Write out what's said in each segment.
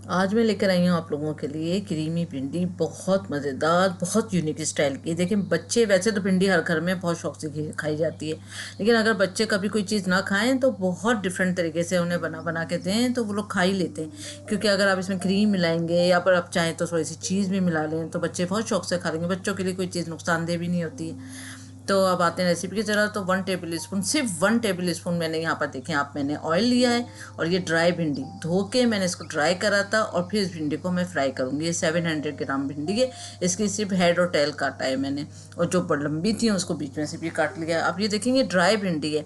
आज मैं लेकर आई हूँ आप लोगों के लिए क्रीमी भिंडी, बहुत मज़ेदार, बहुत यूनिक स्टाइल की। देखिए बच्चे, वैसे तो भिंडी हर घर में बहुत शौक से खाई जाती है, लेकिन अगर बच्चे कभी कोई चीज़ ना खाएं तो बहुत डिफरेंट तरीके से उन्हें बना बना के दें तो वो लोग खा ही लेते हैं। क्योंकि अगर आप इसमें क्रीम मिलाएंगे या पर आप चाहें तो थोड़ी सी चीज़ भी मिला लें तो बच्चे बहुत शौक से खा लेंगे। बच्चों के लिए कोई चीज़ नुकसानदेह भी नहीं होती है। तो अब आते हैं रेसिपी की तरह। तो 1 टेबल स्पून, सिर्फ 1 टेबल स्पून मैंने यहाँ पर देखें आप, मैंने ऑयल लिया है। और ये ड्राई भिंडी धो के मैंने इसको ड्राई करा था और फिर इस भिंडी को मैं फ्राई करूँगी। ये 700 ग्राम भिंडी है। इसकी सिर्फ हेड और टेल काटा है मैंने, और जो लंबी थी उसको बीच में से भी काट लिया है। अब ये देखेंगे ड्राई भिंडी है,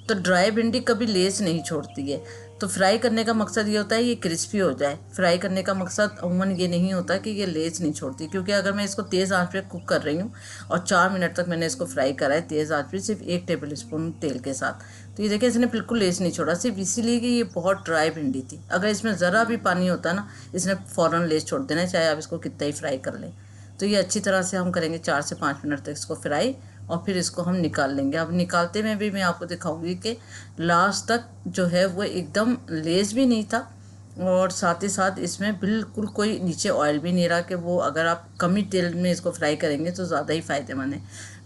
तो ड्राई भिंडी कभी लेस नहीं छोड़ती है। तो फ्राई करने का मकसद ये होता है ये क्रिस्पी हो जाए। फ्राई करने का मकसद अमूमन ये नहीं होता कि ये लेस नहीं छोड़ती, क्योंकि अगर मैं इसको तेज़ आंच पे कुक कर रही हूँ और 4 मिनट तक मैंने इसको फ्राई करा है तेज़ आंच पे, सिर्फ 1 टेबल स्पून तेल के साथ। तो ये देखिए इसने बिल्कुल लेस नहीं छोड़ा, सिर्फ इसीलिए कि ये बहुत ड्राई भिंडी थी। अगर इसमें ज़रा भी पानी होता ना, इसने फ़ौरन लेस छोड़ देना, चाहे आप इसको कितना ही फ्राई कर लें। तो ये अच्छी तरह से हम करेंगे 4 से 5 मिनट तक इसको फ्राई, और फिर इसको हम निकाल लेंगे। अब निकालते में भी मैं आपको दिखाऊंगी कि लास्ट तक जो है वो एकदम लेस भी नहीं था, और साथ ही साथ इसमें बिल्कुल कोई नीचे ऑयल भी नहीं रहा कि वो, अगर आप कम ही तेल में इसको फ्राई करेंगे तो ज़्यादा ही फ़ायदेमंद है।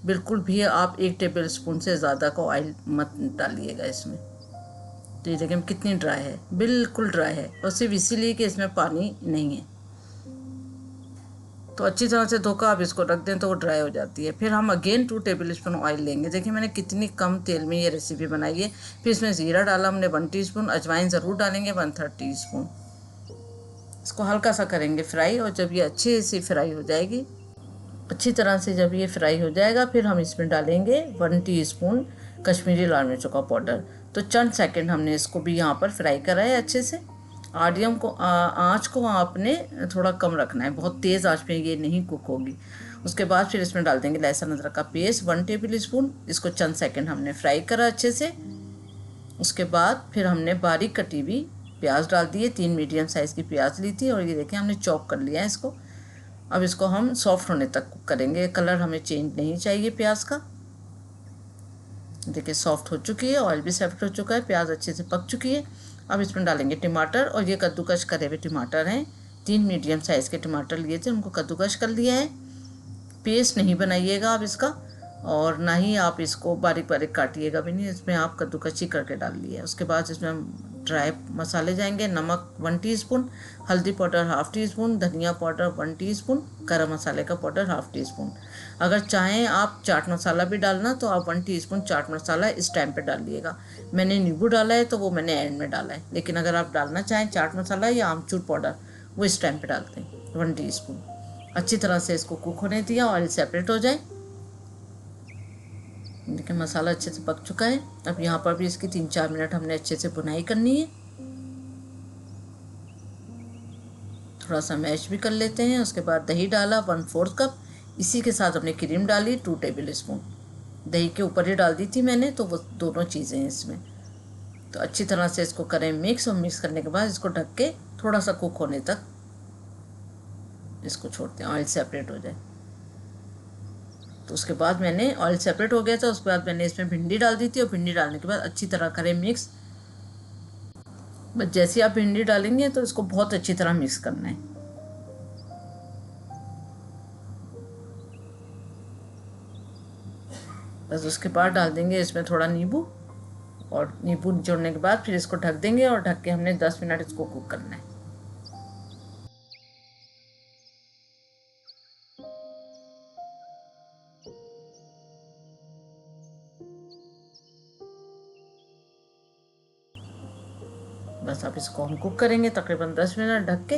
बिल्कुल भी आप 1 टेबल स्पून से ज़्यादा का ऑयल मत डालिएगा इसमें। तो ये देखें कितनी ड्राई है, बिल्कुल ड्राई है, और सिर्फ इसीलिए कि इसमें पानी नहीं है। तो अच्छी तरह से धोकर आप इसको रख दें तो वो ड्राई हो जाती है। फिर हम अगेन 2 टेबल स्पून ऑयल लेंगे। देखिए मैंने कितनी कम तेल में ये रेसिपी बनाई है। फिर इसमें ज़ीरा डाला हमने 1 टीस्पून, अजवाइन ज़रूर डालेंगे 1/3 टीस्पून। इसको हल्का सा करेंगे फ्राई, और जब ये अच्छे से फ्राई हो जाएगी, अच्छी तरह से जब ये फ्राई हो जाएगा, फिर हम इसमें डालेंगे 1 टीस्पून कश्मीरी लाल मिर्चों का पाउडर। तो चंद सेकंड हमने इसको भी यहाँ पर फ्राई करा है अच्छे से। आडियम को आँच को आपने थोड़ा कम रखना है, बहुत तेज़ आँच पे ये नहीं कुक होगी। उसके बाद फिर इसमें डाल देंगे लहसुन अदरक का पेस्ट 1 टेबल स्पून। इसको चंद सेकंड हमने फ्राई करा अच्छे से। उसके बाद फिर हमने बारीक कटी हुई प्याज डाल दी है, 3 मीडियम साइज़ की प्याज ली थी, और ये देखें हमने चॉप कर लिया है इसको। अब इसको हम सॉफ्ट होने तक कुक करेंगे, कलर हमें चेंज नहीं चाहिए प्याज का। देखिए सॉफ्ट हो चुकी है, ऑयल भी सेट हो चुका है, प्याज अच्छे से पक चुकी है। अब इसमें डालेंगे टमाटर, और ये कद्दूकश करे हुए टमाटर हैं। 3 मीडियम साइज़ के टमाटर लिए थे, उनको कद्दूकश कर लिया है। पेस्ट नहीं बनाइएगा आप इसका, और ना ही आप इसको बारीक बारीक काटिएगा भी नहीं, इसमें आप कद्दूकशी करके डाल लिए। उसके बाद इसमें हम ड्राई मसाले जाएंगे। नमक 1 टीस्पून, हल्दी पाउडर 1/2 टीस्पून, धनिया पाउडर 1 टीस्पून, गरम मसाले का पाउडर 1/2 टीस्पून। अगर चाहें आप चाट मसाला भी डालना तो आप 1 टीस्पून चाट मसाला इस टाइम पे डालिएगा। मैंने नींबू डाला है तो वो मैंने एंड में डाला है, लेकिन अगर आप डालना चाहें चाट मसाला या आमचूर पाउडर, वो इस टाइम पे डालते हैं 1 टीस्पून। अच्छी तरह से इसको कुक होने दिया, ऑयल सेपरेट हो जाए। देखिए मसाला अच्छे से पक चुका है। अब यहाँ पर भी इसकी 3-4 मिनट हमने अच्छे से भुनाई करनी है। थोड़ा सा मैश भी कर लेते हैं। उसके बाद दही डाला 1/4 कप। इसी के साथ हमने क्रीम डाली 2 टेबल स्पून। दही के ऊपर ही डाल दी थी मैंने, तो वो दोनों चीज़ें हैं इसमें। तो अच्छी तरह से इसको करें मिक्स, और मिक्स करने के बाद इसको ढक के थोड़ा सा कुक होने तक इसको छोड़ते हैं, ऑयल सेपरेट हो जाए। तो उसके बाद मैंने, ऑयल सेपरेट हो गया था, उसके बाद मैंने इसमें भिंडी डाल दी थी, और भिंडी डालने के बाद अच्छी तरह करें मिक्स। बस जैसे आप भिंडी डालेंगे तो इसको बहुत अच्छी तरह मिक्स करना है। बस उसके बाद डाल देंगे इसमें थोड़ा नींबू, और नींबू निचोड़ने के बाद फिर इसको ढक देंगे, और ढक के हमने 10 मिनट इसको कुक करना है। बस आप इसको हम कुक करेंगे तकरीबन 10 मिनट ढक के,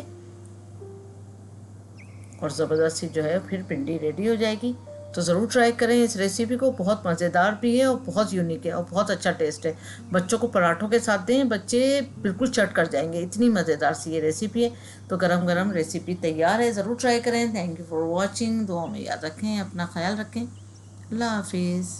और ज़बरदस्त सी जो है फिर भिंडी रेडी हो जाएगी। तो ज़रूर ट्राई करें इस रेसिपी को, बहुत मज़ेदार भी है और बहुत यूनिक है और बहुत अच्छा टेस्ट है। बच्चों को पराठों के साथ दें, बच्चे बिल्कुल चट कर जाएंगे, इतनी मज़ेदार सी ये रेसिपी है। तो गरम गरम रेसिपी तैयार है, ज़रूर ट्राई करें। Thank you for watching. दुआ में याद रखें, अपना ख्याल रखें। अल्लाह हाफिज़।